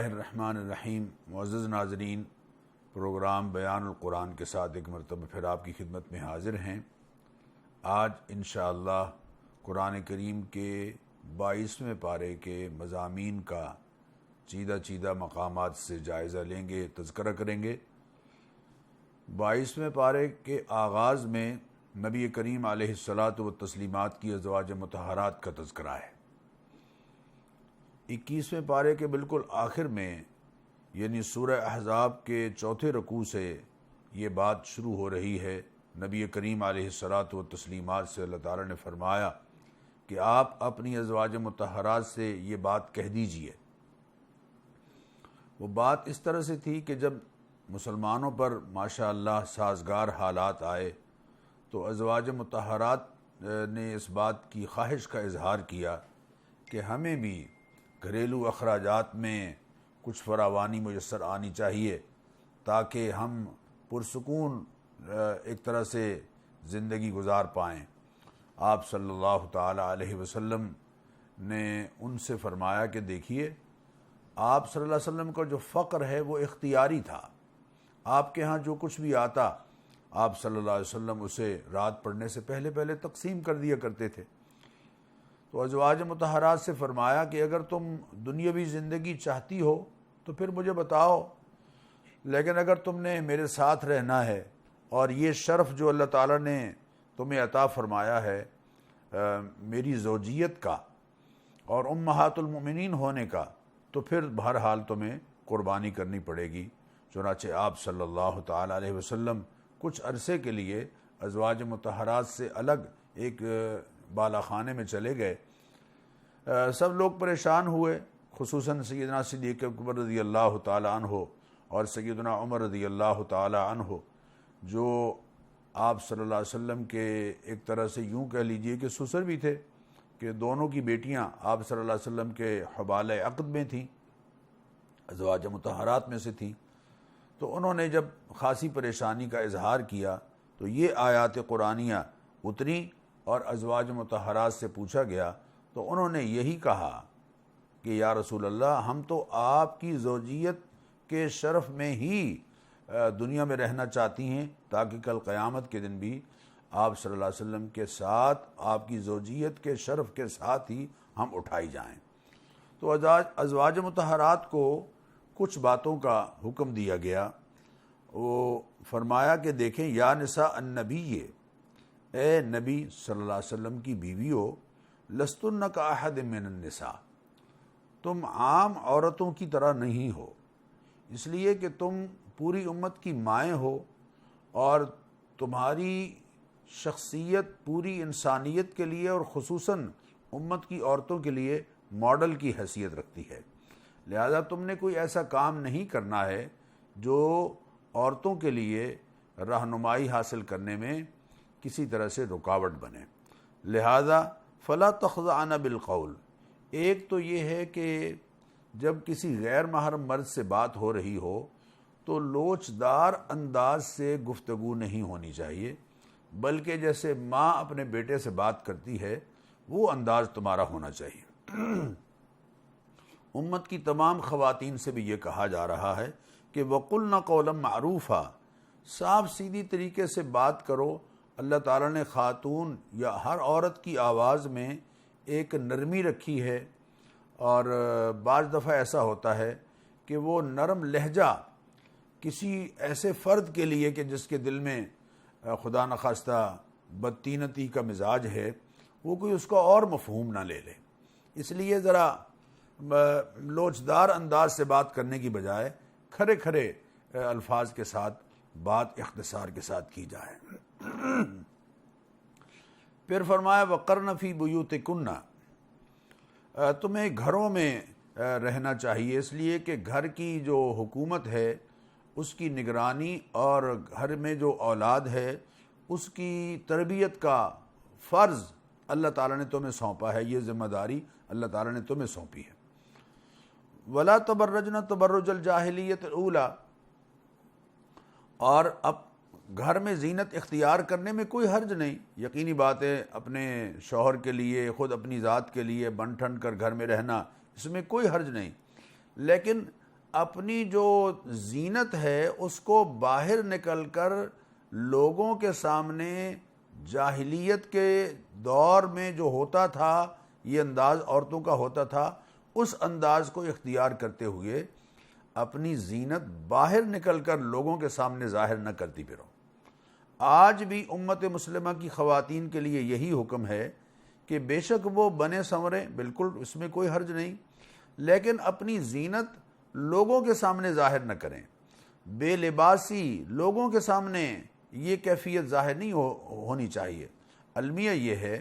الرحمن الرحیم۔ معزز ناظرین، پروگرام بیان القرآن کے ساتھ ایک مرتبہ پھر آپ کی خدمت میں حاضر ہیں۔ آج انشاءاللہ قرآن کریم کے 22ویں پارے کے مضامین کا چیدہ مقامات سے جائزہ لیں گے، تذکرہ کریں گے۔ 22ویں پارے کے آغاز میں نبی کریم علیہ الصلاۃ والتسلیمات کی ازواج مطہرات کا تذکرہ ہے۔ 21ویں پارے کے بالکل آخر میں یعنی سورہ احزاب کے چوتھے رکوع سے یہ بات شروع ہو رہی ہے۔ نبی کریم علیہ الصلاۃ والتسلیمات سے اللہ تعالیٰ نے فرمایا کہ آپ اپنی ازواج مطہرات سے یہ بات کہہ دیجئے۔ وہ بات اس طرح سے تھی کہ جب مسلمانوں پر ماشاء اللہ سازگار حالات آئے تو ازواج مطہرات نے اس بات کی خواہش کا اظہار کیا کہ ہمیں بھی گھریلو اخراجات میں کچھ فراوانی میسر آنی چاہیے تاکہ ہم پرسکون ایک طرح سے زندگی گزار پائیں۔ آپ صلی اللہ تعالی علیہ وسلم نے ان سے فرمایا کہ دیکھیے، آپ صلی اللہ علیہ وسلم کا جو فقر ہے وہ اختیاری تھا۔ آپ کے ہاں جو کچھ بھی آتا آپ صلی اللہ علیہ وسلم اسے رات پڑھنے سے پہلے تقسیم کر دیا کرتے تھے۔ تو ازواج مطہرات سے فرمایا کہ اگر تم دنیاوی زندگی چاہتی ہو تو پھر مجھے بتاؤ، لیکن اگر تم نے میرے ساتھ رہنا ہے اور یہ شرف جو اللہ تعالیٰ نے تمہیں عطا فرمایا ہے میری زوجیت کا اور امہات المؤمنین ہونے کا، تو پھر بہرحال تمہیں قربانی کرنی پڑے گی۔ چنانچہ آپ صلی اللہ تعالی علیہ وسلم کچھ عرصے کے لیے ازواج مطہرات سے الگ ایک بالا خانے میں چلے گئے۔ سب لوگ پریشان ہوئے، خصوصاً سیدنا صدیق اکبر رضی اللہ تعالی عنہ اور سیدنا عمر رضی اللہ تعالی عنہ، جو آپ صلی اللہ علیہ وسلم کے ایک طرح سے یوں کہہ لیجئے کہ سسر بھی تھے، کہ دونوں کی بیٹیاں آپ صلی اللہ علیہ وسلم کے حبال عقد میں تھیں، ازواج مطہرات میں سے تھیں۔ تو انہوں نے جب خاصی پریشانی کا اظہار کیا تو یہ آیات قرآنیہ اتری اور ازواج مطہرات سے پوچھا گیا تو انہوں نے یہی کہا کہ یا رسول اللہ، ہم تو آپ کی زوجیت کے شرف میں ہی دنیا میں رہنا چاہتی ہیں تاکہ کل قیامت کے دن بھی آپ صلی اللہ علیہ وسلم کے ساتھ آپ کی زوجیت کے شرف کے ساتھ ہی ہم اٹھائی جائیں۔ تو ازواج مطہرات کو کچھ باتوں کا حکم دیا گیا۔ وہ فرمایا کہ دیکھیں، یا نساء النبی، اے نبی صلی اللہ علیہ وسلم کی بیویوں، لستن کاحد من النساء، تم عام عورتوں کی طرح نہیں ہو، اس لیے کہ تم پوری امت کی مائیں ہو اور تمہاری شخصیت پوری انسانیت کے لیے اور خصوصاً امت کی عورتوں کے لیے ماڈل کی حیثیت رکھتی ہے۔ لہذا تم نے کوئی ایسا کام نہیں کرنا ہے جو عورتوں کے لیے رہنمائی حاصل کرنے میں کسی طرح سے رکاوٹ بنے۔ لہذا فلا تخضعن بالقول، ایک تو یہ ہے کہ جب کسی غیر محرم مرد سے بات ہو رہی ہو تو لوچدار انداز سے گفتگو نہیں ہونی چاہیے، بلکہ جیسے ماں اپنے بیٹے سے بات کرتی ہے وہ انداز تمہارا ہونا چاہیے۔ امت کی تمام خواتین سے بھی یہ کہا جا رہا ہے کہ وَقُلْنَ قَوْلًا مَعْرُوفًا، صاف سیدھی طریقے سے بات کرو۔ اللہ تعالیٰ نے خاتون یا ہر عورت کی آواز میں ایک نرمی رکھی ہے، اور بعض دفعہ ایسا ہوتا ہے کہ وہ نرم لہجہ کسی ایسے فرد کے لیے کہ جس کے دل میں خدا نخواستہ بدتینتی کا مزاج ہے، وہ کوئی اس کا اور مفہوم نہ لے لے، اس لیے ذرا لوچدار انداز سے بات کرنے کی بجائے کھرے الفاظ کے ساتھ بات اختصار کے ساتھ کی جائے۔ پھر فرمایا وَقَرْنَ فِي بُيُوتِكُنَّ، تمہیں گھروں میں رہنا چاہیے، اس لیے کہ گھر کی جو حکومت ہے اس کی نگرانی اور گھر میں جو اولاد ہے اس کی تربیت کا فرض اللہ تعالیٰ نے تمہیں سونپا ہے، یہ ذمہ داری اللہ تعالیٰ نے تمہیں سونپی ہے۔ وَلَا تَبَرَّجْنَ تَبَرُّجَ الْجَاهِلِيَّةِ الْأُولَى، اور اب گھر میں زینت اختیار کرنے میں کوئی حرج نہیں، یقینی بات ہے اپنے شوہر کے لیے، خود اپنی ذات کے لیے بن ٹھن کر گھر میں رہنا، اس میں کوئی حرج نہیں، لیکن اپنی جو زینت ہے اس کو باہر نکل کر لوگوں کے سامنے جاہلیت کے دور میں جو ہوتا تھا، یہ انداز عورتوں کا ہوتا تھا، اس انداز کو اختیار کرتے ہوئے اپنی زینت باہر نکل کر لوگوں کے سامنے ظاہر نہ کرتی پھرو۔ آج بھی امت مسلمہ کی خواتین کے لیے یہی حکم ہے کہ بے شک وہ بنے سنوریں، بالکل اس میں کوئی حرج نہیں، لیکن اپنی زینت لوگوں کے سامنے ظاہر نہ کریں۔ بے لباسی لوگوں کے سامنے یہ کیفیت ظاہر نہیں ہونی چاہیے۔ المیہ یہ ہے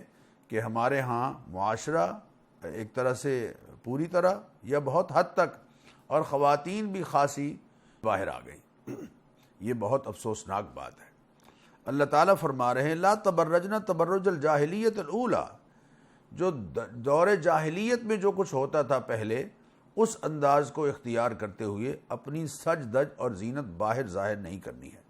کہ ہمارے ہاں معاشرہ ایک طرح سے پوری طرح یا بہت حد تک، اور خواتین بھی خاصی باہر آ گئی، یہ بہت افسوسناک بات ہے۔ اللہ تعالیٰ فرما رہے ہیں لا تبرجن تبرج الجاہلیت الاولی، جو دور جاہلیت میں جو کچھ ہوتا تھا پہلے، اس انداز کو اختیار کرتے ہوئے اپنی سج دج اور زینت باہر ظاہر نہیں کرنی ہے۔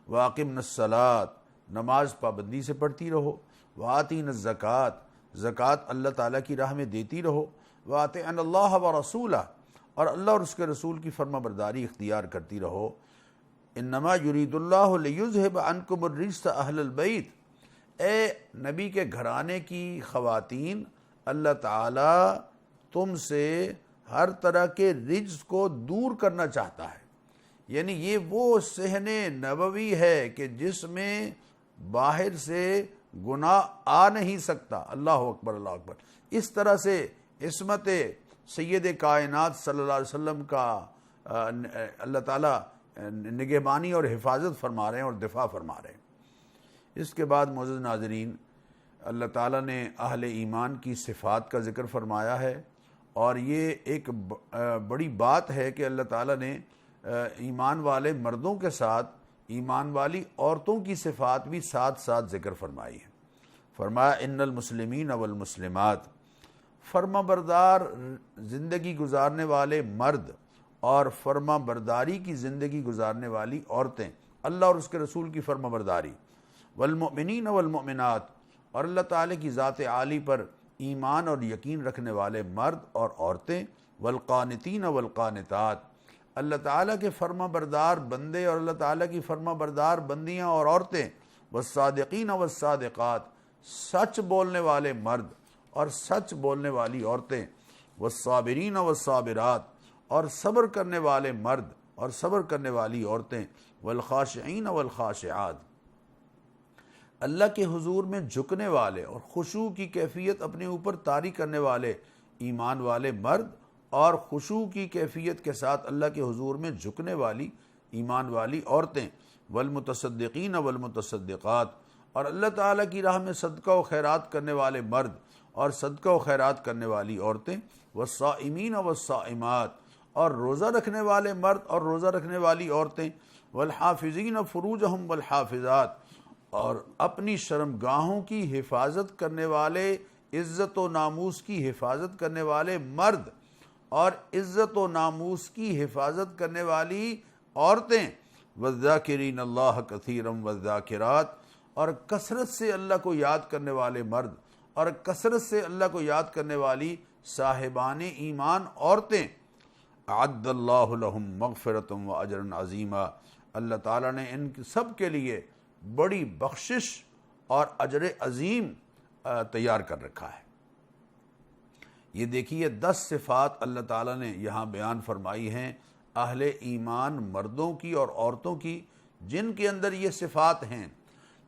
واقمن الصلاۃ، نماز پابندی سے پڑھتی رہو، وآتین الزکوٰۃ، زکوٰۃ اللہ تعالیٰ کی راہ میں دیتی رہو، وأطیعن اللہ ورسولہ، اور اللہ اور اس کے رسول کی فرما برداری اختیار کرتی رہو۔ انما یرید اللہ لیذہب عنکم الرجس اہل البیت، اے نبی کے گھرانے کی خواتین، اللہ تعالیٰ تم سے ہر طرح کے رجس کو دور کرنا چاہتا ہے، یعنی یہ وہ صحن نبوی ہے کہ جس میں باہر سے گناہ آ نہیں سکتا۔ اللہ اکبر، اللہ اکبر۔ اس طرح سے عصمت سید کائنات صلی اللہ علیہ وسلم کا اللہ تعالیٰ نگہبانی اور حفاظت فرما رہے ہیں اور دفاع فرما رہے ہیں۔ اس کے بعد معزز ناظرین، اللہ تعالیٰ نے اہل ایمان کی صفات کا ذکر فرمایا ہے، اور یہ ایک بڑی بات ہے کہ اللہ تعالیٰ نے ایمان والے مردوں کے ساتھ ایمان والی عورتوں کی صفات بھی ساتھ ساتھ ذکر فرمائی ہے۔ فرمایا ان المسلمین والمسلمات، فرما بردار زندگی گزارنے والے مرد اور فرما برداری کی زندگی گزارنے والی عورتیں، اللہ اور اس کے رسول کی فرما برداری، والمؤمنین والمؤمنات، اور اللہ تعالیٰ کی ذات عالی پر ایمان اور یقین رکھنے والے مرد اور عورتیں، والقانتین والقانتات، اللہ تعالیٰ کے فرما بردار بندے اور اللہ تعالیٰ کی فرما بردار بندیاں اور عورتیں، والصادقین والصادقات، سچ بولنے والے مرد اور سچ بولنے والی عورتیں، والصابرین والصابرات، اور صبر کرنے والے مرد اور صبر کرنے والی عورتیں، والخاشعین والخاشعات، اللہ کے حضور میں جھکنے والے اور خشوع کی کیفیت اپنے اوپر طاری کرنے والے ایمان والے مرد، اور خشوع کی کیفیت کے ساتھ اللہ کے حضور میں جھکنے والی ایمان والی عورتیں، والمتصدقین والمتصدقات، اور اللہ تعالیٰ کی راہ میں صدقہ و خیرات کرنے والے مرد اور صدقہ و خیرات کرنے والی عورتیں، والصائمین والصائمات، اور روزہ رکھنے والے مرد اور روزہ رکھنے والی عورتیں، والحافظین فروجہم والحافظات، اور اپنی شرمگاہوں کی حفاظت کرنے والے، عزت و ناموس کی حفاظت کرنے والے مرد اور عزت و ناموس کی حفاظت کرنے والی عورتیں، والذاکرین اللہ کثیرا والذاکرات، اور کثرت سے اللہ کو یاد کرنے والے مرد اور کثرت سے اللہ کو یاد کرنے والی صاحبان ایمان عورتیں، اعد اللہ لہم مغفرۃ و اجرا عظیما، اللہ تعالیٰ نے ان سب کے لیے بڑی بخشش اور اجر عظیم تیار کر رکھا ہے۔ یہ دیکھیے 10 صفات اللہ تعالیٰ نے یہاں بیان فرمائی ہیں اہل ایمان مردوں کی اور عورتوں کی، جن کے اندر یہ صفات ہیں۔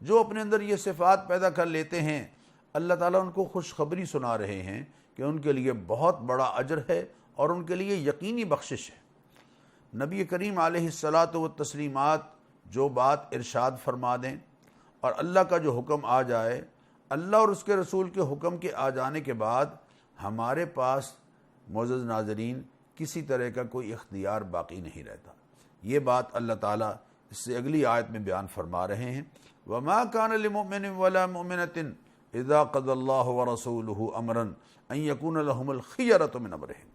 جو اپنے اندر یہ صفات پیدا کر لیتے ہیں، اللہ تعالیٰ ان کو خوشخبری سنا رہے ہیں کہ ان کے لیے بہت بڑا اجر ہے اور ان کے لیے یقینی بخشش ہے۔ نبی کریم علیہ الصلاۃ والتسلیمات جو بات ارشاد فرما دیں اور اللہ کا جو حکم آ جائے، اللہ اور اس کے رسول کے حکم کے آ جانے کے بعد ہمارے پاس معزز ناظرین کسی طرح کا کوئی اختیار باقی نہیں رہتا۔ یہ بات اللہ تعالیٰ اس سے اگلی آیت میں بیان فرما رہے ہیں، وَمَا كَانَ لِمُؤْمِنٍ وَلَا مُؤْمِنَةٍ إِذَا قَضَى اللَّهُ وَرَسُولُهُ أَمْرًا أَن يَكُونَ لَهُمُ الْخِيَرَةُ مِنْ أَمْرِهِمْ،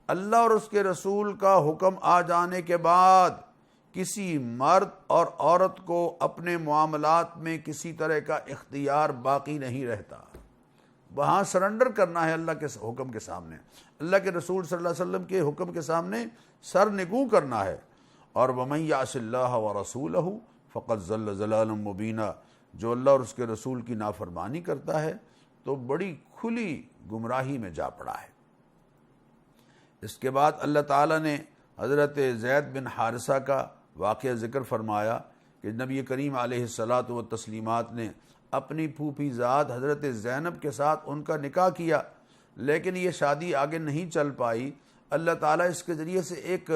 اللہ اور اس کے رسول کا حکم آ جانے کے بعد کسی مرد اور عورت کو اپنے معاملات میں کسی طرح کا اختیار باقی نہیں رہتا۔ وہاں سرنڈر کرنا ہے اللہ کے حکم کے سامنے، اللہ کے رسول صلی اللہ علیہ وسلم کے حکم کے سامنے سر نگوں کرنا ہے۔ اور وَمَن يَعْصِ اللَّهَ وَرَسُولَهُ فَقَدْ ضَلَّ ضَلَالًا مُبِينًا، جو اللہ اور اس کے رسول کی نافرمانی کرتا ہے تو بڑی کھلی گمراہی میں جا پڑا ہے۔ اس کے بعد اللہ تعالیٰ نے حضرت زید بن حارثہ کا واقعہ ذکر فرمایا کہ نبی کریم علیہ الصلاۃ والتسلیمات نے اپنی پھوپھی زاد حضرت زینب کے ساتھ ان کا نکاح کیا، لیکن یہ شادی آگے نہیں چل پائی۔ اللہ تعالیٰ اس کے ذریعے سے ایک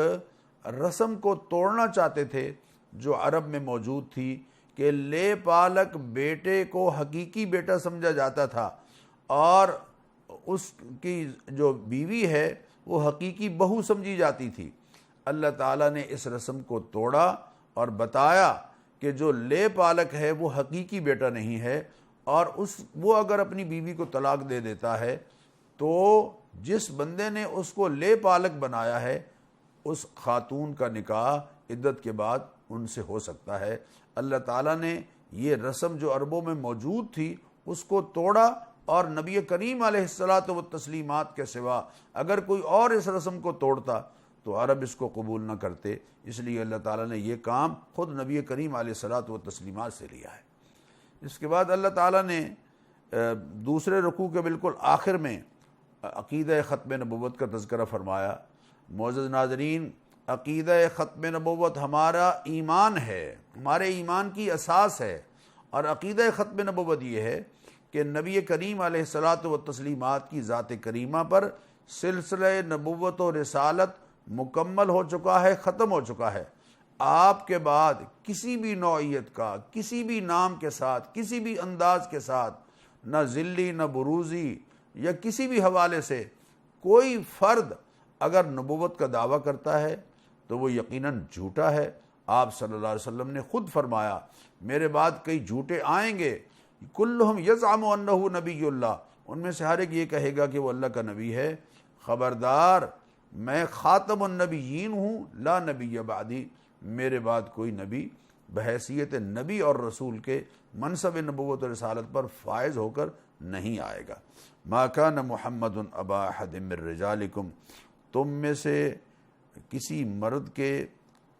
رسم کو توڑنا چاہتے تھے جو عرب میں موجود تھی، کہ لے پالک بیٹے کو حقیقی بیٹا سمجھا جاتا تھا اور اس کی جو بیوی ہے وہ حقیقی بہو سمجھی جاتی تھی۔ اللہ تعالیٰ نے اس رسم کو توڑا اور بتایا کہ جو لے پالک ہے وہ حقیقی بیٹا نہیں ہے، اور وہ اگر اپنی بیوی کو طلاق دے دیتا ہے تو جس بندے نے اس کو لے پالک بنایا ہے اس خاتون کا نکاح عدت کے بعد ان سے ہو سکتا ہے۔ اللہ تعالیٰ نے یہ رسم جو عربوں میں موجود تھی اس کو توڑا، اور نبی کریم علیہ الصلاۃ والتسلیمات کے سوا اگر کوئی اور اس رسم کو توڑتا تو عرب اس کو قبول نہ کرتے، اس لیے اللہ تعالیٰ نے یہ کام خود نبی کریم علیہ الصلاۃ والتسلیمات سے لیا ہے۔ اس کے بعد اللہ تعالیٰ نے دوسرے رکوع کے بالکل آخر میں عقیدہ ختم نبوت کا تذکرہ فرمایا۔ معزز ناظرین، عقیدہ ختم نبوت ہمارا ایمان ہے، ہمارے ایمان کی اساس ہے، اور عقیدہ ختم نبوت یہ ہے کہ نبی کریم علیہ الصلاۃ والتسلیمات کی ذات کریمہ پر سلسلہ نبوت و رسالت مکمل ہو چکا ہے، ختم ہو چکا ہے۔ آپ کے بعد کسی بھی نوعیت کا، کسی بھی نام کے ساتھ، کسی بھی انداز کے ساتھ، نہ ذلی نہ بروزی یا کسی بھی حوالے سے کوئی فرد اگر نبوت کا دعویٰ کرتا ہے تو وہ یقیناً جھوٹا ہے۔ آپ صلی اللہ علیہ وسلم نے خود فرمایا میرے بعد کئی جھوٹے آئیں گے، کلہم یزعم انہ نبی اللہ، ان میں سے ہر ایک یہ کہے گا کہ وہ اللہ کا نبی ہے۔ خبردار، میں خاتم النبیین ہوں، لا نبی بعدی، میرے بعد کوئی نبی بحیثیت نبی اور رسول کے منصب نبوت و رسالت پر فائز ہو کر نہیں آئے گا۔ ما کان محمد ابا احد من رجالکم، تم میں سے کسی مرد کے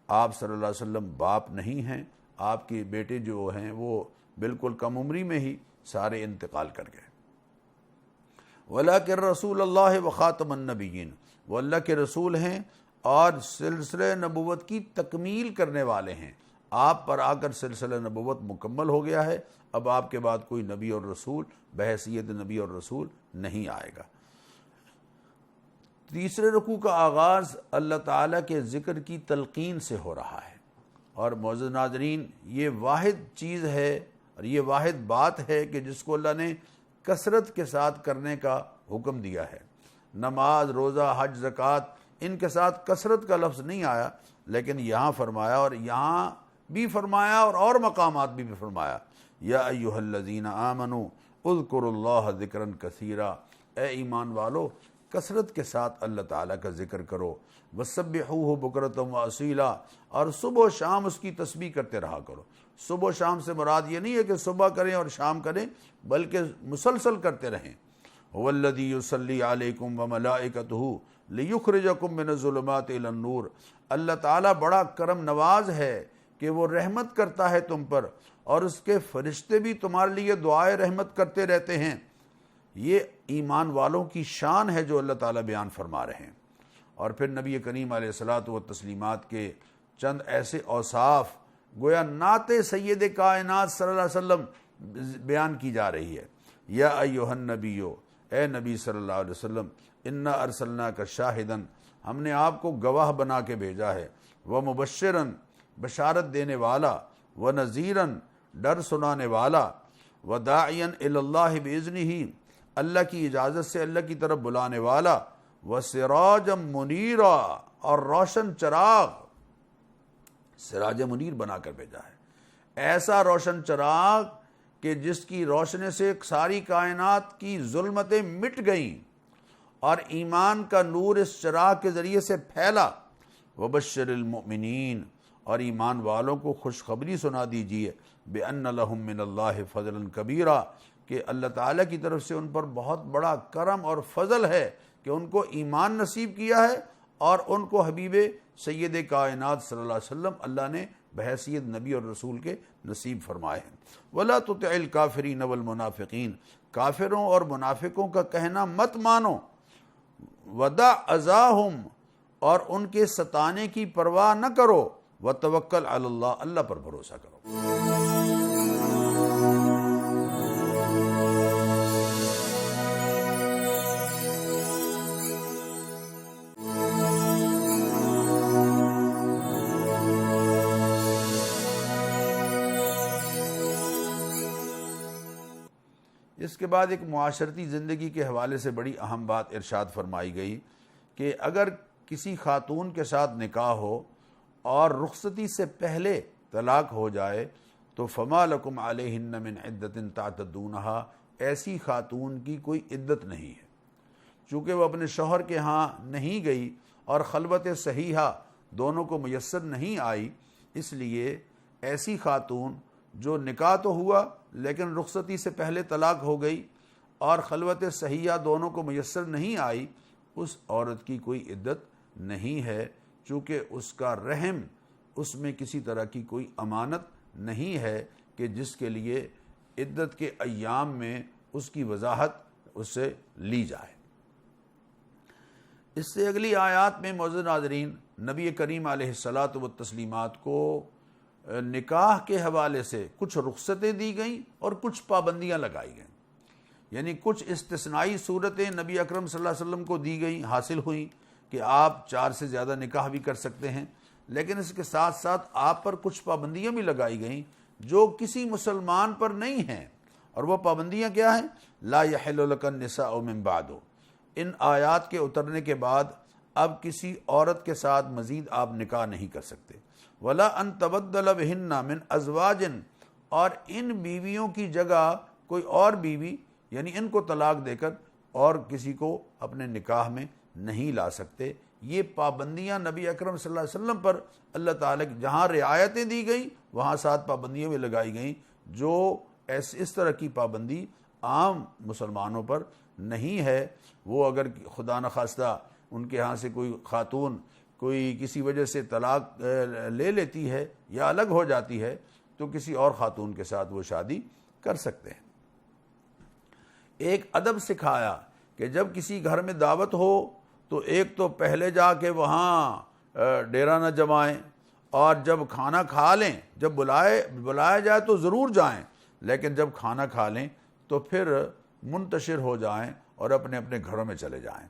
آپ صلی اللہ علیہ وسلم باپ نہیں ہیں، آپ کے بیٹے جو ہیں وہ بالکل کم عمری میں ہی سارے انتقال کر گئے۔ وَلَٰكِن رسول اللہ وخاتم النبیین، وہ اللہ کے رسول ہیں اور سلسلہ نبوت کی تکمیل کرنے والے ہیں۔ آپ پر آ کر سلسلہ نبوت مکمل ہو گیا ہے، اب آپ کے بعد کوئی نبی اور رسول بحیثیت نبی اور رسول نہیں آئے گا۔ تیسرے رکوع کا آغاز اللہ تعالیٰ کے ذکر کی تلقین سے ہو رہا ہے، اور معزز ناظرین یہ واحد چیز ہے اور یہ واحد بات ہے کہ جس کو اللہ نے کثرت کے ساتھ کرنے کا حکم دیا ہے۔ نماز، روزہ، حج، زکوٰۃ، ان کے ساتھ کثرت کا لفظ نہیں آیا، لیکن یہاں فرمایا، اور یہاں بھی فرمایا اور مقامات بھی فرمایا، یا ایھا الذین آمنوا اذکروا اللہ ذکرا کثیرا، اے ایمان والو کثرت کے ساتھ اللہ تعالیٰ کا ذکر کرو، وسبحوہ بکرۃ واصیلا، اور صبح و شام اس کی تسبیح کرتے رہا کرو۔ صبح و شام سے مراد یہ نہیں ہے کہ صبح کریں اور شام کریں، بلکہ مسلسل کرتے رہیں۔ هو الذی یصلی علیکم وملائکتہ لیخرجکم من الظلمات الی النور، اللہ تعالیٰ بڑا کرم نواز ہے کہ وہ رحمت کرتا ہے تم پر، اور اس کے فرشتے بھی تمہارے لیے دعائے رحمت کرتے رہتے ہیں۔ یہ ایمان والوں کی شان ہے جو اللہ تعالیٰ بیان فرما رہے ہیں۔ اور پھر نبی کریم علیہ الصلاۃ والتسلیمات کے چند ایسے اوصاف گویا نعت سید کائنات صلی اللہ علیہ وسلم بیان کی جا رہی ہے۔ یا ایھا النبی، اے نبی صلی اللہ علیہ وسلم، انا ارسلناک شاہداً، ہم نے آپ کو گواہ بنا کے بھیجا ہے، ومبشراً، بشارت دینے والا، ونذیراً، ڈر سنانے والا، وداعیاً الی اللہ باذنہ، اللہ کی اجازت سے اللہ کی طرف بلانے والا، وسراجا منیرا، اور روشن چراغ، سراج منیر بنا کر بھیجا ہے۔ ایسا روشن چراغ کہ جس کی روشنی سے ساری کائنات کی ظلمتیں مٹ گئیں اور ایمان کا نور اس چراغ کے ذریعے سے پھیلا۔ وبشر المؤمنین، اور ایمان والوں کو خوشخبری سنا دیجیے، بأن لہم من اللہ فضلا کبیرا، کہ اللہ تعالیٰ کی طرف سے ان پر بہت بڑا کرم اور فضل ہے کہ ان کو ایمان نصیب کیا ہے اور ان کو حبیب سید کائنات صلی اللہ علیہ وسلم اللہ نے بحیثیت نبی اور رسول کے نصیب فرمائے ہیں۔ وَلَا تُطِعِ الْكَافِرِينَ وَالْمُنَافِقِينَ، کافروں اور منافقوں کا کہنا مت مانو، وَدَعْ أَذَاهُمْ، اور ان کے ستانے کی پرواہ نہ کرو، وَتَوَكَّلْ عَلَى اللَّهِ، اللہ پر بھروسہ کرو۔ اس کے بعد ایک معاشرتی زندگی کے حوالے سے بڑی اہم بات ارشاد فرمائی گئی کہ اگر کسی خاتون کے ساتھ نکاح ہو اور رخصتی سے پہلے طلاق ہو جائے تو فما لکم علیہن من عدت تعتدونہا، ایسی خاتون کی کوئی عدت نہیں ہے، چونکہ وہ اپنے شوہر کے ہاں نہیں گئی اور خلوت صحیحہ دونوں کو میسر نہیں آئی، اس لیے ایسی خاتون جو نکاح تو ہوا لیکن رخصتی سے پہلے طلاق ہو گئی اور خلوت صحیحہ دونوں کو میسر نہیں آئی، اس عورت کی کوئی عدت نہیں ہے، چونکہ اس کا رحم، اس میں کسی طرح کی کوئی امانت نہیں ہے کہ جس کے لیے عدت کے ایام میں اس کی وضاحت اس سے لی جائے۔ اس سے اگلی آیات میں معزز ناظرین نبی کریم علیہ الصلاۃ والتسلیمات کو نکاح کے حوالے سے کچھ رخصتیں دی گئیں اور کچھ پابندیاں لگائی گئیں، یعنی کچھ استثنائی صورتیں نبی اکرم صلی اللہ علیہ وسلم کو دی گئیں، حاصل ہوئیں کہ آپ 4 سے زیادہ نکاح بھی کر سکتے ہیں، لیکن اس کے ساتھ ساتھ آپ پر کچھ پابندیاں بھی لگائی گئیں جو کسی مسلمان پر نہیں ہیں، اور وہ پابندیاں کیا ہیں؟ لا یحل لک النساء من بعد، ان آیات کے اترنے کے بعد اب کسی عورت کے ساتھ مزید آپ نکاح نہیں کر سکتے، ولا ان تبدل بہن من ازواج، اور ان بیویوں کی جگہ کوئی اور بیوی یعنی ان کو طلاق دے کر اور کسی کو اپنے نکاح میں نہیں لا سکتے۔ یہ پابندیاں نبی اکرم صلی اللہ علیہ وسلم پر اللہ تعالیٰ کی جہاں رعایتیں دی گئیں وہاں ساتھ پابندیاں بھی لگائی گئیں جو اس طرح کی پابندی عام مسلمانوں پر نہیں ہے۔ وہ اگر خدا نخواستہ ان کے ہاں سے کوئی خاتون کوئی کسی وجہ سے طلاق لے لیتی ہے یا الگ ہو جاتی ہے تو کسی اور خاتون کے ساتھ وہ شادی کر سکتے ہیں۔ ایک ادب سکھایا کہ جب کسی گھر میں دعوت ہو تو ایک تو پہلے جا کے وہاں ڈیرا نہ جمائیں، اور جب کھانا کھا لیں، جب بلایا جائے تو ضرور جائیں، لیکن جب کھانا کھا لیں تو پھر منتشر ہو جائیں اور اپنے اپنے گھروں میں چلے جائیں۔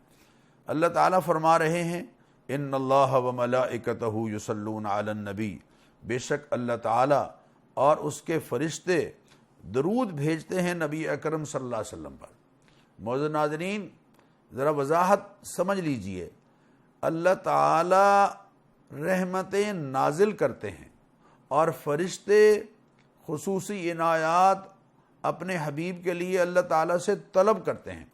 اللہ تعالیٰ فرما رہے ہیں ان اللہ وملائکتہ یصلون علی النبی، بے شک اللہ تعالیٰ اور اس کے فرشتے درود بھیجتے ہیں نبی اکرم صلی اللہ علیہ وسلم پر۔ معزز ناظرین ذرا وضاحت سمجھ لیجئے، اللہ تعالیٰ رحمتیں نازل کرتے ہیں اور فرشتے خصوصی عنایات اپنے حبیب کے لیے اللہ تعالیٰ سے طلب کرتے ہیں۔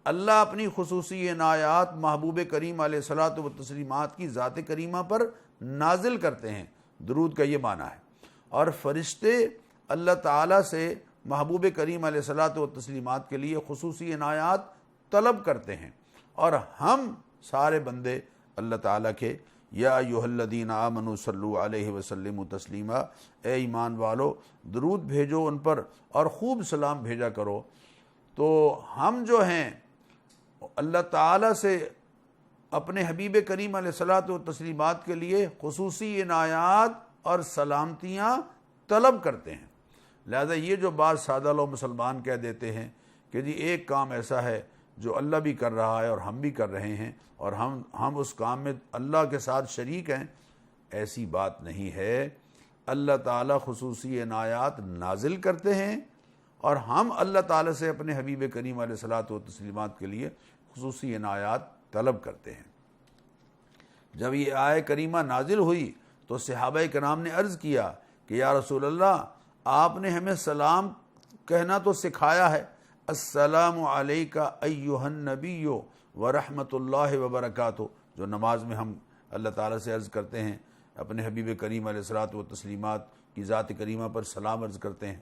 اللہ اپنی خصوصی عنایات محبوب کریم علیہ الصلاۃ والتسلیمات کی ذات کریمہ پر نازل کرتے ہیں، درود کا یہ معنی ہے، اور فرشتے اللہ تعالیٰ سے محبوب کریم علیہ الصلاۃ والتسلیمات کے لیے خصوصی عنایات طلب کرتے ہیں، اور ہم سارے بندے اللہ تعالیٰ کے یا ایھا الذین آمنوا صلوا علیہ وسلموا تسلیما، اے ایمان والو درود بھیجو ان پر اور خوب سلام بھیجا کرو۔ تو ہم جو ہیں اللہ تعالیٰ سے اپنے حبیب کریم علیہ الصلاۃ والتسلیمات کے لیے خصوصی عنایات اور سلامتیاں طلب کرتے ہیں۔ لہذا یہ جو بعض سادہ لوگ مسلمان کہہ دیتے ہیں کہ جی ایک کام ایسا ہے جو اللہ بھی کر رہا ہے اور ہم بھی کر رہے ہیں اور ہم اس کام میں اللہ کے ساتھ شریک ہیں، ایسی بات نہیں ہے۔ اللہ تعالیٰ خصوصی عنایات نازل کرتے ہیں اور ہم اللہ تعالیٰ سے اپنے حبیب کریم علیہ الصلاۃ والتسلیمات کے لیے خصوصی عنایات طلب کرتے ہیں۔ جب یہ آیہ کریمہ نازل ہوئی تو صحابہ کرام نے عرض کیا کہ یا رسول اللہ، آپ نے ہمیں سلام کہنا تو سکھایا ہے، السلام علیک ایھا النبی ورحمۃ اللہ وبرکاتہ، جو نماز میں ہم اللہ تعالیٰ سے عرض کرتے ہیں، اپنے حبیب کریم علیہ الصلاۃ والتسلیمات کی ذات کریمہ پر سلام عرض کرتے ہیں،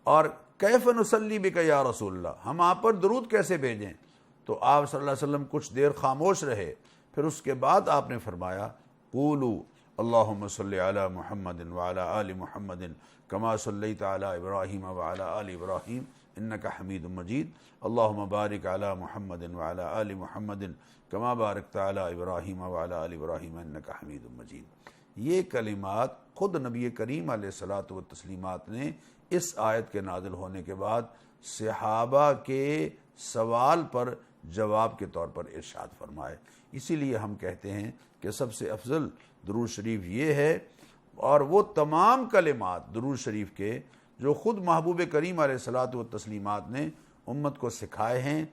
اور کیف نصلی بک یا رسول اللہ، ہم آپ پر درود کیسے بھیجیں؟ تو آپ صلی اللہ علیہ وسلم کچھ دیر خاموش رہے، پھر اس کے بعد آپ نے فرمایا قولوا اللہم صلی علی محمد وعلی آل محمد کما صلیت علی ابراہیم وعلی آل ابراہیم انک حمید مجید، اللہم بارک علی محمد وعلی آل محمد کما بارکت علی ابراہیم وعلی آل ابراہیم انک حمید مجید۔ یہ کلمات خود نبی کریم علیہ الصلاۃ والتسلیمات نے اس آیت کے نازل ہونے کے بعد صحابہ کے سوال پر جواب کے طور پر ارشاد فرمائے۔ اسی لیے ہم کہتے ہیں کہ سب سے افضل درود شریف یہ ہے، اور وہ تمام کلمات درود شریف کے جو خود محبوب کریم علیہ الصلاۃ والتسلیمات نے امت کو سکھائے ہیں،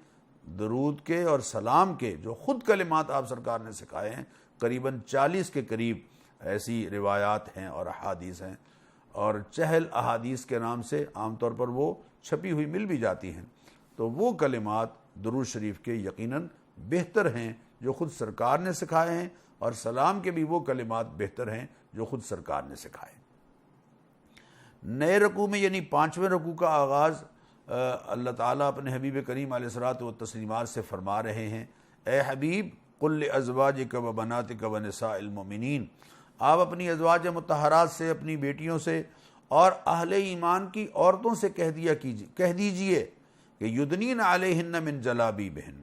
درود کے اور سلام کے جو خود کلمات آپ سرکار نے سکھائے ہیں، قریباً 40 کے قریب ایسی روایات ہیں اور احادیث ہیں، اور چہل احادیث کے نام سے عام طور پر وہ چھپی ہوئی مل بھی جاتی ہیں۔ تو وہ کلمات درود شریف کے یقیناً بہتر ہیں جو خود سرکار نے سکھائے ہیں، اور سلام کے بھی وہ کلمات بہتر ہیں جو خود سرکار نے سکھائے۔ نئے رکوع میں یعنی 5ویں رکوع کا آغاز اللہ تعالیٰ اپنے حبیب کریم علیہ الصلاۃ والتسلیمات سے فرما رہے ہیں، اے حبیب قل لازواجک و بناتک و نساء المؤمنین، آپ اپنی ازواج مطہرات سے، اپنی بیٹیوں سے اور اہل ایمان کی عورتوں سے کہہ دیجئے کہ یدنین علیہن من جلابیبہن،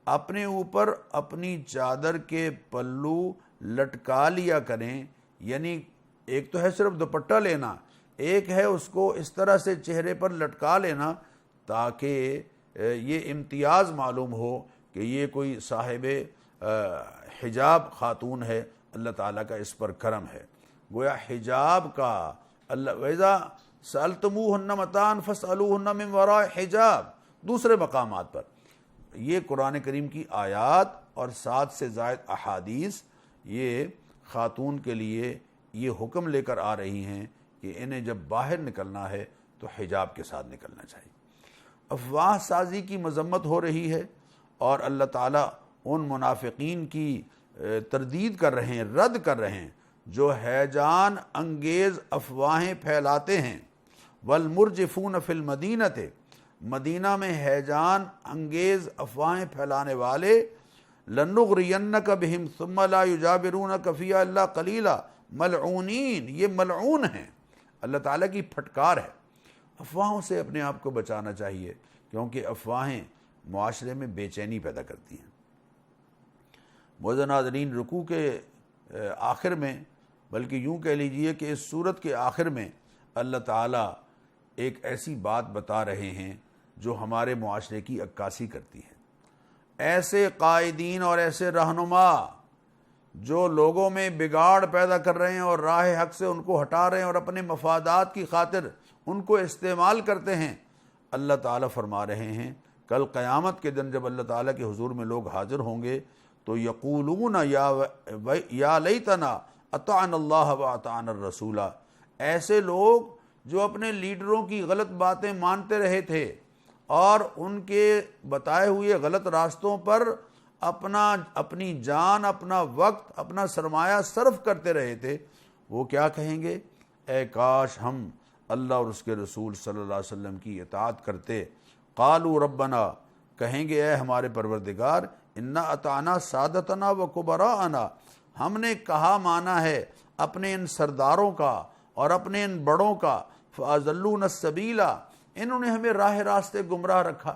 اپنے اوپر اپنی چادر کے پلو لٹکا لیا کریں، یعنی ایک تو ہے صرف دوپٹہ لینا، ایک ہے اس کو اس طرح سے چہرے پر لٹکا لینا تاکہ یہ امتیاز معلوم ہو کہ یہ کوئی صاحب حجاب خاتون ہے، اللہ تعالیٰ کا اس پر کرم ہے۔ گویا حجاب کا اللہ وَإِذَا سَأَلْتُمُوهُنَّ مَتَاعًا فَاسْأَلُوهُنَّ مِنْ وَرَاءِ حِجَاب، دوسرے مقامات پر یہ قرآن کریم کی آیات اور 7 سے زائد احادیث یہ خاتون کے لیے یہ حکم لے کر آ رہی ہیں کہ انہیں جب باہر نکلنا ہے تو حجاب کے ساتھ نکلنا چاہیے۔ افواہ سازی کی مذمت ہو رہی ہے، اور اللہ تعالیٰ ان منافقین کی تردید کر رہے ہیں، رد کر رہے ہیں جو ہیجان انگیز افواہیں پھیلاتے ہیں۔ والمرجفون فی المدینۃ، مدینہ میں ہیجان انگیز افواہیں پھیلانے والے، لنغرینک بہم ثم لا یجاورونک فیہا الا قلیلا، ملعونین، یہ ملعون ہیں، اللہ تعالیٰ کی پھٹکار ہے۔ افواہوں سے اپنے آپ کو بچانا چاہیے، کیونکہ افواہیں معاشرے میں بے چینی پیدا کرتی ہیں۔ معزز ناظرین، رکوع کے آخر میں، بلکہ یوں کہہ لیجئے کہ اس سورت کے آخر میں اللہ تعالیٰ ایک ایسی بات بتا رہے ہیں جو ہمارے معاشرے کی عکاسی کرتی ہے۔ ایسے قائدین اور ایسے رہنما جو لوگوں میں بگاڑ پیدا کر رہے ہیں اور راہ حق سے ان کو ہٹا رہے ہیں اور اپنے مفادات کی خاطر ان کو استعمال کرتے ہیں، اللہ تعالیٰ فرما رہے ہیں کل قیامت کے دن جب اللہ تعالیٰ کے حضور میں لوگ حاضر ہوں گے تو یقولون یا لیتنا اطعنا اللہ و اطعنا الرسول، ایسے لوگ جو اپنے لیڈروں کی غلط باتیں مانتے رہے تھے اور ان کے بتائے ہوئے غلط راستوں پر اپنی جان، اپنا وقت، اپنا سرمایہ صرف کرتے رہے تھے، وہ کیا کہیں گے؟ اے کاش ہم اللہ اور اس کے رسول صلی اللہ علیہ وسلم کی اطاعت کرتے۔ قالوا ربنا، کہیں گے اے ہمارے پروردگار، انا اطعنا سادتنا و کبراءنا، ہم نے کہا مانا ہے اپنے ان سرداروں کا اور اپنے ان بڑوں کا، فاضلونا السبیلا، انہوں نے ہمیں راہ راستے گمراہ رکھا،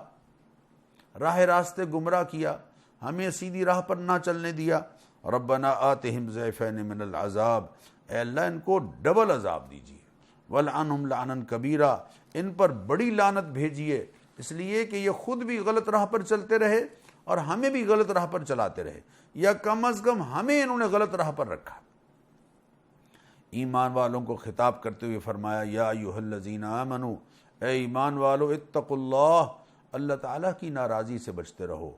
راہ راستے گمراہ کیا، ہمیں سیدھی راہ پر نہ چلنے دیا۔ ربنا آتہم ضعفین من العذاب، اے اللہ ان کو ڈبل عذاب دیجیے، ولعنہم لعنا کبیرا، ان پر بڑی لعنت بھیجیے، اس لیے کہ یہ خود بھی غلط راہ پر چلتے رہے اور ہمیں بھی غلط راہ پر چلاتے رہے، یا کم از کم ہمیں انہوں نے غلط راہ پر رکھا۔ ایمان والوں کو خطاب کرتے ہوئے فرمایا یا ایھا الذین آمنوا، اے ایمان والو، اتقوا اللہ، اللہ تعالیٰ کی ناراضی سے بچتے رہو،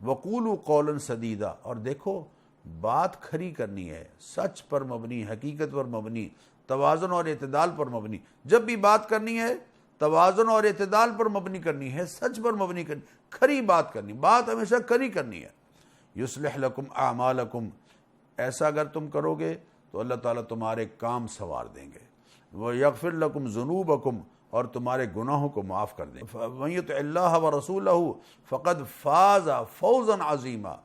وقولوا قولا سدیدا، اور دیکھو بات کھری کرنی ہے، سچ پر مبنی، حقیقت پر مبنی، توازن اور اعتدال پر مبنی، جب بھی بات کرنی ہے توازن اور اعتدال پر مبنی کرنی ہے، سچ پر مبنی کرنی، کھری بات کرنی، بات ہمیشہ کھری کرنی ہے۔ یصلح لکم اعمالکم، ایسا اگر تم کرو گے تو اللہ تعالیٰ تمہارے کام سنوار دیں گے، ویغفر لکم ذنوبکم، اور تمہارے گناہوں کو معاف کر دیں۔ وَمَن يُطِعِ اللَّهَ وَرَسُولَهُ فَقَدْ فَازَ فَوْزًا عَظِيمًا،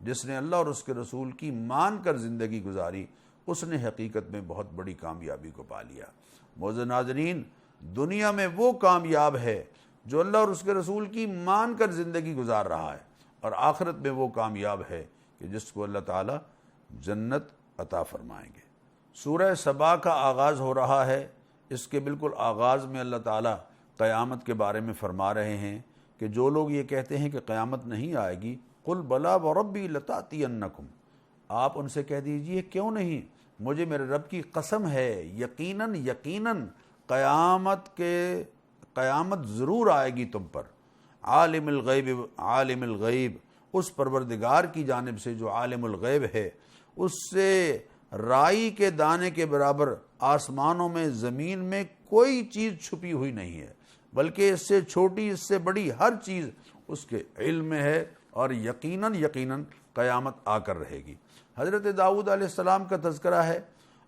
جس نے اللہ اور اس کے رسول کی مان کر زندگی گزاری اس نے حقیقت میں بہت بڑی کامیابی کو پا لیا۔ معزز ناظرین، دنیا میں وہ کامیاب ہے جو اللہ اور اس کے رسول کی مان کر زندگی گزار رہا ہے، اور آخرت میں وہ کامیاب ہے کہ جس کو اللہ تعالی جنت عطا فرمائیں گے۔ سورہ سبا کا آغاز ہو رہا ہے۔ اس کے بالکل آغاز میں اللہ تعالیٰ قیامت کے بارے میں فرما رہے ہیں کہ جو لوگ یہ کہتے ہیں کہ قیامت نہیں آئے گی، قل بلا وربی لتأتینکم، آپ ان سے کہہ دیجئے کیوں نہیں، مجھے میرے رب کی قسم ہے، یقیناً قیامت ضرور آئے گی تم پر۔ عالم الغیب، اس پروردگار کی جانب سے جو عالم الغیب ہے، اس سے رائی کے دانے کے برابر آسمانوں میں زمین میں کوئی چیز چھپی ہوئی نہیں ہے، بلکہ اس سے چھوٹی اس سے بڑی ہر چیز اس کے علم میں ہے، اور یقیناً قیامت آ کر رہے گی۔ حضرت داؤد علیہ السلام کا تذکرہ ہے،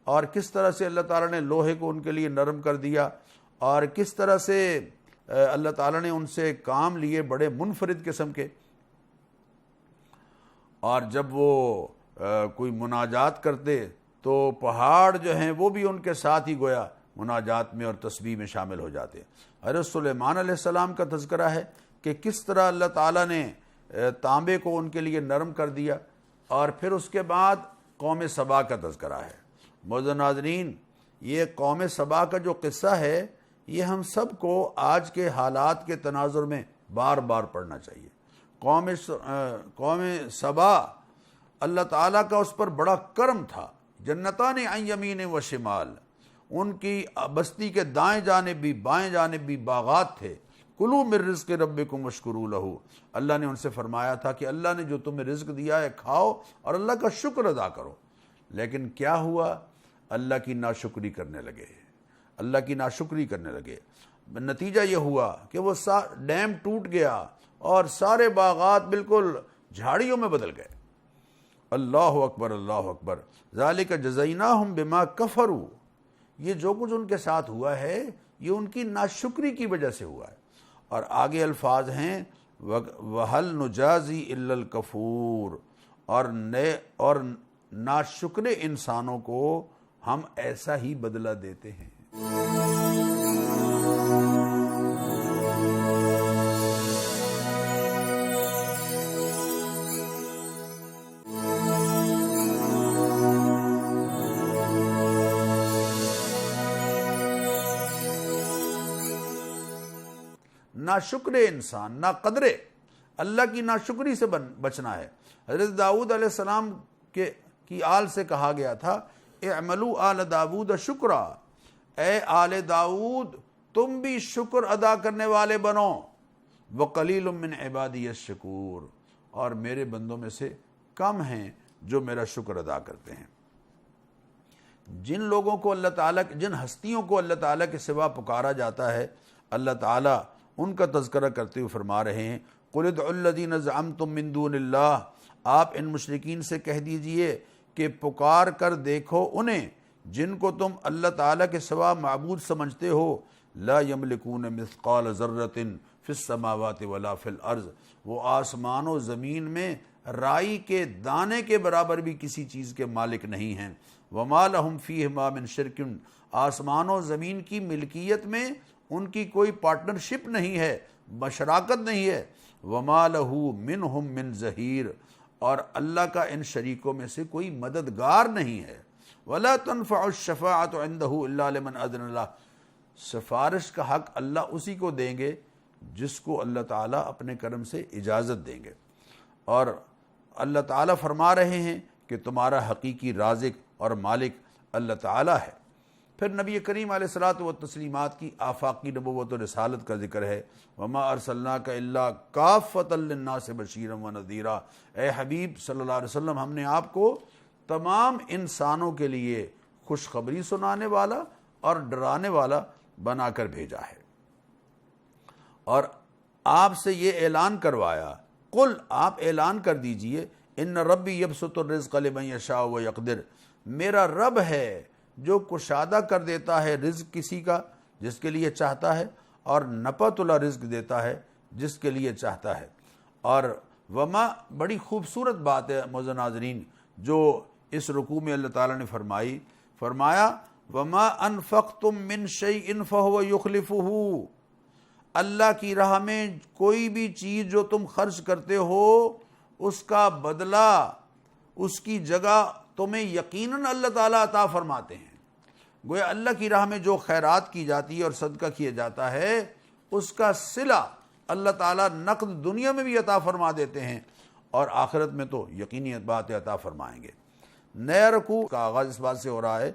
اور کس طرح سے اللہ تعالیٰ نے لوہے کو ان کے لیے نرم کر دیا، اور کس طرح سے اللہ تعالیٰ نے ان سے کام لیے بڑے منفرد قسم کے، اور جب وہ کوئی مناجات کرتے تو پہاڑ جو ہیں وہ بھی ان کے ساتھ ہی گویا مناجات میں اور تسبیح میں شامل ہو جاتے۔ حضرت سلیمان علیہ السلام کا تذکرہ ہے کہ کس طرح اللہ تعالیٰ نے تانبے کو ان کے لیے نرم کر دیا، اور پھر اس کے بعد قوم سبا کا تذکرہ ہے۔ معزز ناظرین، یہ قوم سبا کا جو قصہ ہے یہ ہم سب کو آج کے حالات کے تناظر میں بار بار پڑھنا چاہیے۔ قوم سبا، اللہ تعالیٰ کا اس پر بڑا کرم تھا۔ جنتان عن یمین و شمال، ان کی بستی کے دائیں جانب بھی بائیں جانب بھی باغات تھے۔ کلوا من رزق ربکم واشکروا لہ، اللہ نے ان سے فرمایا تھا کہ اللہ نے جو تمہیں رزق دیا ہے کھاؤ اور اللہ کا شکر ادا کرو۔ لیکن کیا ہوا؟ اللہ کی ناشکری کرنے لگے۔ نتیجہ یہ ہوا کہ وہ ڈیم ٹوٹ گیا اور سارے باغات بالکل جھاڑیوں میں بدل گئے۔ اللہ اکبر، اللہ اکبر۔ ذالک جزیناہم بما کفروا، یہ جو کچھ ان کے ساتھ ہوا ہے یہ ان کی ناشکری کی وجہ سے ہوا ہے۔ اور آگے الفاظ ہیں وَهَلْ نُجَازِي إِلَّا الْكَفُورَ، اور ناشکر انسانوں کو ہم ایسا ہی بدلہ دیتے ہیں۔ ناشکر انسان، نا قدرے، اللہ کی ناشکری سے بچنا ہے۔ حضرت داؤد علیہ السلام کی آل سے کہا گیا تھا اعملوا آل داؤد شکرا، اے آل داؤد تم بھی شکر ادا کرنے والے بنو، وقلیل من عبادی الشکور، اور میرے بندوں میں سے کم ہیں جو میرا شکر ادا کرتے ہیں۔ جن لوگوں کو اللہ تعالیٰ، جن ہستیوں کو اللہ تعالیٰ کے سوا پکارا جاتا ہے، اللہ تعالیٰ ان کا تذکرہ کرتے ہوئے فرما رہے ہیں قُلِ ادْعُوا الَّذِينَ زَعَمْتُم مِّن دُونِ اللَّهِ، آپ ان مشرکین سے کہہ دیجئے کہ پکار کر دیکھو انہیں جن کو تم اللہ تعالیٰ کے سوا معبود سمجھتے ہو، لا یملکون مثقال ذرۃ فی السماوات ولا فی الارض، وہ آسمان و زمین میں رائی کے دانے کے برابر بھی کسی چیز کے مالک نہیں ہیں۔ وما لہم فیہما من شرک، آسمان و زمین کی ملکیت میں ان کی کوئی پارٹنرشپ نہیں ہے، مشراکت نہیں ہے۔ وما لہ منہم من ظہیر، اور اللہ کا ان شریکوں میں سے کوئی مددگار نہیں ہے۔ ولا تنفع الشفاعۃ عندہ الا لمن اذن اللہ، سفارش کا حق اللہ اسی کو دیں گے جس کو اللہ تعالیٰ اپنے کرم سے اجازت دیں گے۔ اور اللہ تعالیٰ فرما رہے ہیں کہ تمہارا حقیقی رازق اور مالک اللہ تعالیٰ ہے۔ پھر نبی کریم علیہ الصلاۃ والتسلیمات کی آفاقی نبوت و رسالت کا ذکر ہے، وما ارسلناک الا کافۃ للناس بشیرا ونذیرا، اے حبیب صلی اللہ علیہ وسلم ہم نے آپ کو تمام انسانوں کے لیے خوشخبری سنانے والا اور ڈرانے والا بنا کر بھیجا ہے، اور آپ سے یہ اعلان کروایا، قل آپ اعلان کر دیجئے، ان ربی یبسط الرزق لمن یشاء ویقدر، میرا رب ہے جو کشادہ کر دیتا ہے رزق کسی کا جس کے لیے چاہتا ہے، اور نپت اللہ رزق دیتا ہے جس کے لیے چاہتا ہے۔ اور وما، بڑی خوبصورت بات ہے معزز ناظرین جو اس رکوع میں اللہ تعالیٰ نے فرمایا وما انفقتم من شیء فہو یخلفہ، اللہ کی راہ میں کوئی بھی چیز جو تم خرچ کرتے ہو اس کا بدلہ، اس کی جگہ تمہیں یقیناً اللہ تعالیٰ عطا فرماتے ہیں۔ گویا اللہ کی راہ میں جو خیرات کی جاتی ہے اور صدقہ کیا جاتا ہے اس کا صلہ اللہ تعالیٰ نقد دنیا میں بھی عطا فرما دیتے ہیں، اور آخرت میں تو یقینی بات عطا فرمائیں گے۔ نیا رکوع کا آغاز اس بات سے ہو رہا ہے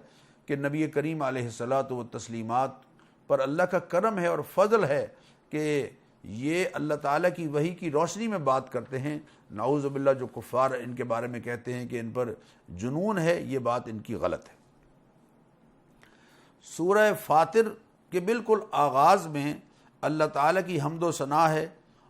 کہ نبی کریم علیہ الصلاۃ والتسلیمات پر اللہ کا کرم ہے اور فضل ہے کہ یہ اللہ تعالیٰ کی وحی کی روشنی میں بات کرتے ہیں۔ نعوذ باللہ جو کفار ان کے بارے میں کہتے ہیں کہ ان پر جنون ہے، یہ بات ان کی غلط ہے۔ سورہ فاطر کے بالکل آغاز میں اللہ تعالیٰ کی حمد و ثنا ہے،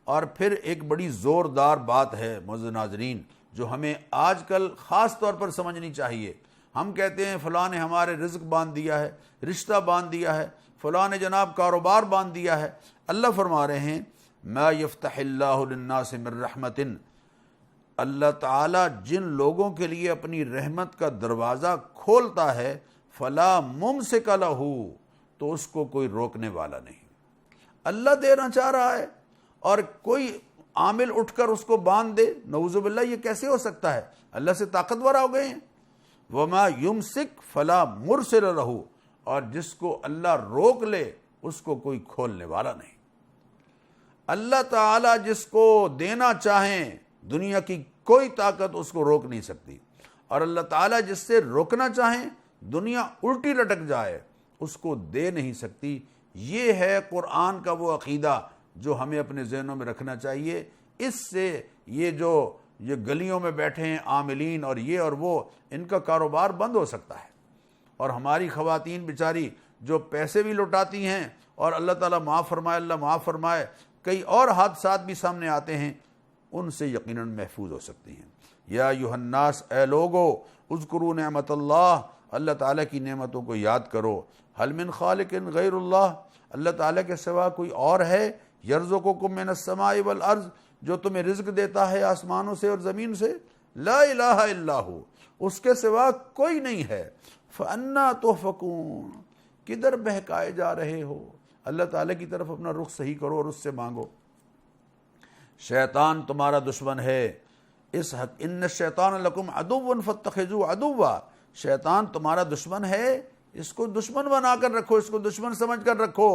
اور پھر ایک بڑی زوردار بات ہے معزز ناظرین جو ہمیں آج کل خاص طور پر سمجھنی چاہیے۔ ہم کہتے ہیں فلاں نے ہمارے رزق باندھ دیا ہے، رشتہ باندھ دیا ہے، فلاں نے جناب کاروبار باندھ دیا ہے۔ اللہ فرما رہے ہیں ما یفتح اللہ للناس من رحمت، اللہ تعالیٰ جن لوگوں کے لیے اپنی رحمت کا دروازہ کھولتا ہے فلا ممسک لہ، تو اس کو کوئی روکنے والا نہیں۔ اللہ دینا چاہ رہا ہے اور کوئی عامل اٹھ کر اس کو باندھ دے، نعوذ باللہ یہ کیسے ہو سکتا ہے؟ اللہ سے طاقتور ہو گئے ہیں۔ وما یمسک فلا مرسل لہ، اور جس کو اللہ روک لے اس کو کوئی کھولنے والا نہیں۔ اللہ تعالیٰ جس کو دینا چاہیں دنیا کی کوئی طاقت اس کو روک نہیں سکتی، اور اللہ تعالیٰ جس سے روکنا چاہیں دنیا الٹی لٹک جائے اس کو دے نہیں سکتی۔ یہ ہے قرآن کا وہ عقیدہ جو ہمیں اپنے ذہنوں میں رکھنا چاہیے۔ اس سے یہ گلیوں میں بیٹھے ہیں عاملین اور یہ اور وہ، ان کا کاروبار بند ہو سکتا ہے، اور ہماری خواتین بیچاری جو پیسے بھی لوٹاتی ہیں اور اللہ تعالیٰ معاف فرمائے، اللہ معاف فرمائے، کئی اور حادثات بھی سامنے آتے ہیں، ان سے یقیناً محفوظ ہو سکتی ہیں۔ یا ایھا الناس، اے لوگو، اذکروا نعمت اللہ، اللہ تعالیٰ کی نعمتوں کو یاد کرو۔ هل من خالق غیر اللہ، اللہ تعالیٰ کے سوا کوئی اور ہے؟ یرزقکم من السماء والارض، جو تمہیں رزق دیتا ہے آسمانوں سے اور زمین سے۔ لا الہ الا ہو، اس کے سوا کوئی نہیں ہے۔ فانا تؤفکون، کدھر بہکائے جا رہے ہو؟ اللہ تعالیٰ کی طرف اپنا رخ صحیح کرو اور اس سے مانگو۔ شیطان تمہارا دشمن ہے، اس حق ان الشیطان لکم عدو فاتخذوه عدوا، شیطان تمہارا دشمن ہے، اس کو دشمن بنا کر رکھو، اس کو دشمن سمجھ کر رکھو،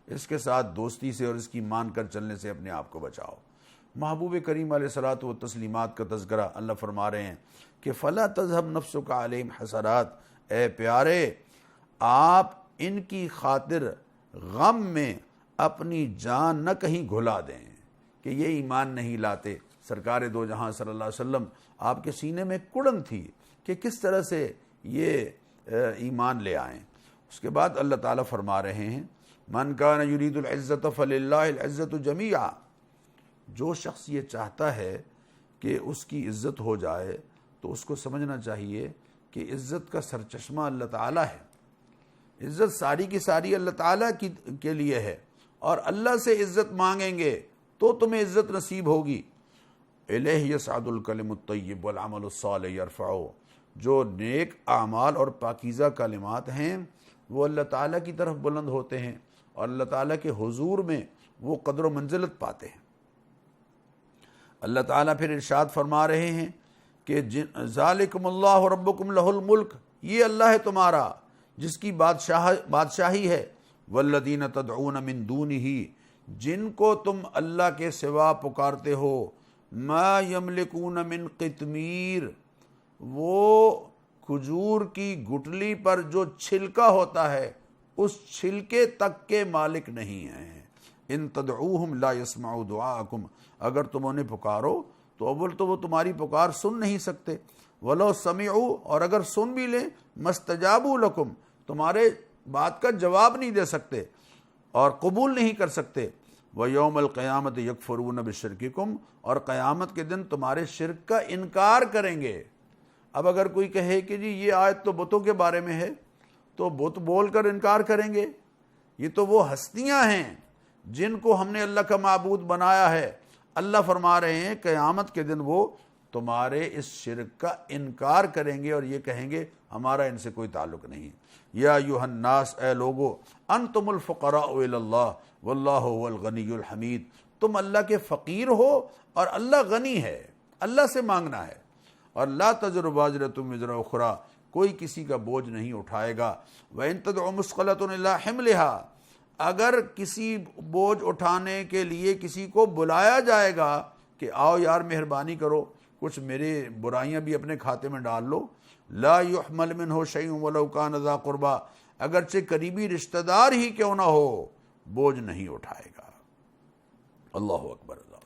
اس کے ساتھ دوستی سے اور اس کی مان کر چلنے سے اپنے آپ کو بچاؤ۔ محبوب کریم علیہ الصلاۃ والتسلیمات کا تذکرہ اللہ فرما رہے ہیں کہ فلا تذهب نفسک علیہم حسرات، اے پیارے آپ ان کی خاطر غم میں اپنی جان نہ کہیں گھلا دیں کہ یہ ایمان نہیں لاتے۔ سرکار دو جہاں صلی اللہ علیہ وسلم آپ کے سینے میں کڑن تھی کہ کس طرح سے یہ ایمان لے آئیں۔ اس کے بعد اللہ تعالیٰ فرما رہے ہیں من کان یرید العزت فللہ العزت جمیعا، جو شخص یہ چاہتا ہے کہ اس کی عزت ہو جائے تو اس کو سمجھنا چاہیے کہ عزت کا سرچشمہ اللہ تعالیٰ ہے، عزت ساری کی ساری اللہ تعالیٰ کے لیے ہے، اور اللہ سے عزت مانگیں گے تو تمہیں عزت نصیب ہوگی۔ الیہ یصعد الکلم الطیب والعمل الصالح یرفعہ، جو نیک اعمال اور پاکیزہ کلمات ہیں وہ اللہ تعالیٰ کی طرف بلند ہوتے ہیں اور اللہ تعالیٰ کے حضور میں وہ قدر و منزلت پاتے ہیں۔ اللہ تعالیٰ پھر ارشاد فرما رہے ہیں کہ ذالکم اللہ ربکم لہ الملک، یہ اللہ ہے تمہارا جس کی بادشاہی ہے، والذین تدعون من دونہ، جن کو تم اللہ کے سوا پکارتے ہو، ما یملکون من قطمیر، وہ کھجور کی گٹلی پر جو چھلکا ہوتا ہے اس چھلکے تک کے مالک نہیں ہیں۔ ان تدعوہم لا یسمعوا دعاءکم، اگر تم انہیں پکارو تو اول تو وہ تمہاری پکار سن نہیں سکتے، ولو سمعوا، اور اگر سن بھی لیں مستجابوا لکم، تمہارے بات کا جواب نہیں دے سکتے اور قبول نہیں کر سکتے۔ وَيَوْمَ الْقِيَامَةِ يَكْفُرُونَ بِشِرْكِكُمْ، اور قیامت کے دن تمہارے شرک کا انکار کریں گے۔ اب اگر کوئی کہے کہ جی یہ آیت تو بتوں کے بارے میں ہے، تو بت بول کر انکار کریں گے، یہ تو وہ ہستیاں ہیں جن کو ہم نے اللہ کا معبود بنایا ہے۔ اللہ فرما رہے ہیں قیامت کے دن وہ تمہارے اس شرک کا انکار کریں گے اور یہ کہیں گے ہمارا ان سے کوئی تعلق نہیں۔ یا ایھا الناس، اے لوگو، انتم الفقراء الی اللہ واللہ هو الغنی الحمید، تم اللہ کے فقیر ہو اور اللہ غنی ہے، اللہ سے مانگنا ہے۔ اور لا تزر وازرۃ وزر اخری، کوئی کسی کا بوجھ نہیں اٹھائے گا۔ وان تدع مثقلۃ الی حملها، اگر کسی بوجھ اٹھانے کے لیے کسی کو بلایا جائے گا کہ آؤ یار مہربانی کرو کچھ میرے برائیاں بھی اپنے کھاتے میں ڈال لو، لا یحمل منہ شیء ولو کان ذا قربا، اگرچہ قریبی رشتہ دار ہی کیوں نہ ہو، بوجھ نہیں اٹھائے گا۔ اللہ اکبر۔ اللہ،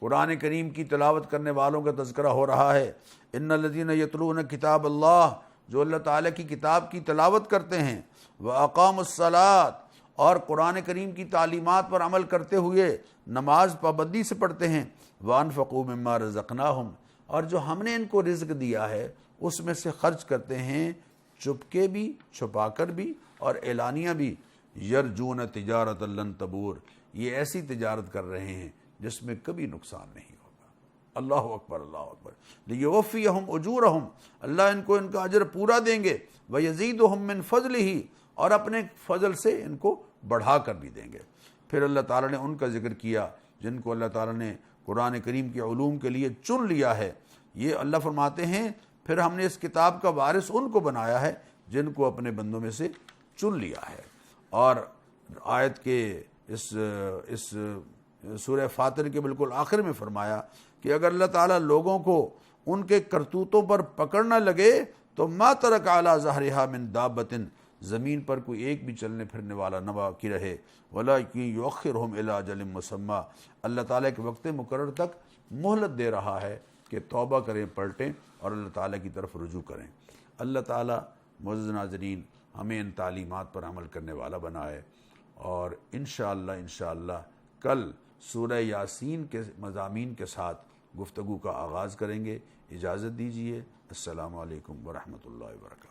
قرآن کریم کی تلاوت کرنے والوں کا تذکرہ ہو رہا ہے۔ ان الذین یتلون کتاب اللہ، جو اللہ تعالیٰ کی کتاب کی تلاوت کرتے ہیں، واقاموا الصلاۃ، اور قرآن کریم کی تعلیمات پر عمل کرتے ہوئے نماز پابندی سے پڑھتے ہیں، وانفقوا مما رزقناہم، اور جو ہم نے ان کو رزق دیا ہے اس میں سے خرچ کرتے ہیں، چپکے بھی، چھپا کر بھی اور اعلانیہ بھی، یرجون تجارت لن تبور، یہ ایسی تجارت کر رہے ہیں جس میں کبھی نقصان نہیں ہوگا۔ اللہ اکبر، اللہ اکبر۔ لیوفیہم اجورہم، اللہ ان کو ان کا اجر پورا دیں گے، ویزیدہم من فضلہ، اور اپنے فضل سے ان کو بڑھا کر بھی دیں گے۔ پھر اللہ تعالیٰ نے ان کا ذکر کیا جن کو اللہ تعالیٰ نے قرآن کریم کے علوم کے لیے چن لیا ہے۔ یہ اللہ فرماتے ہیں پھر ہم نے اس کتاب کا وارث ان کو بنایا ہے جن کو اپنے بندوں میں سے چن لیا ہے۔ اور آیت کے اس سورہ فاطر کے بالکل آخر میں فرمایا کہ اگر اللہ تعالیٰ لوگوں کو ان کے کرتوتوں پر پکڑنا لگے تو ما ترک علی ظہرہا من دابۃ، زمین پر کوئی ایک بھی چلنے پھرنے والا نہ باقی رہے، ولاکن یؤخرہم الی اجل مسمی، اللہ تعالیٰ کے وقت مقرر تک مہلت دے رہا ہے کہ توبہ کریں، پلٹیں اور اللہ تعالیٰ کی طرف رجوع کریں۔ اللہ تعالیٰ معزز ناظرین ہمیں ان تعلیمات پر عمل کرنے والا بنائے، اور انشاءاللہ کل سورہ یاسین کے مضامین کے ساتھ گفتگو کا آغاز کریں گے۔ اجازت دیجیے، السلام علیکم ورحمۃ اللہ وبرکاتہ۔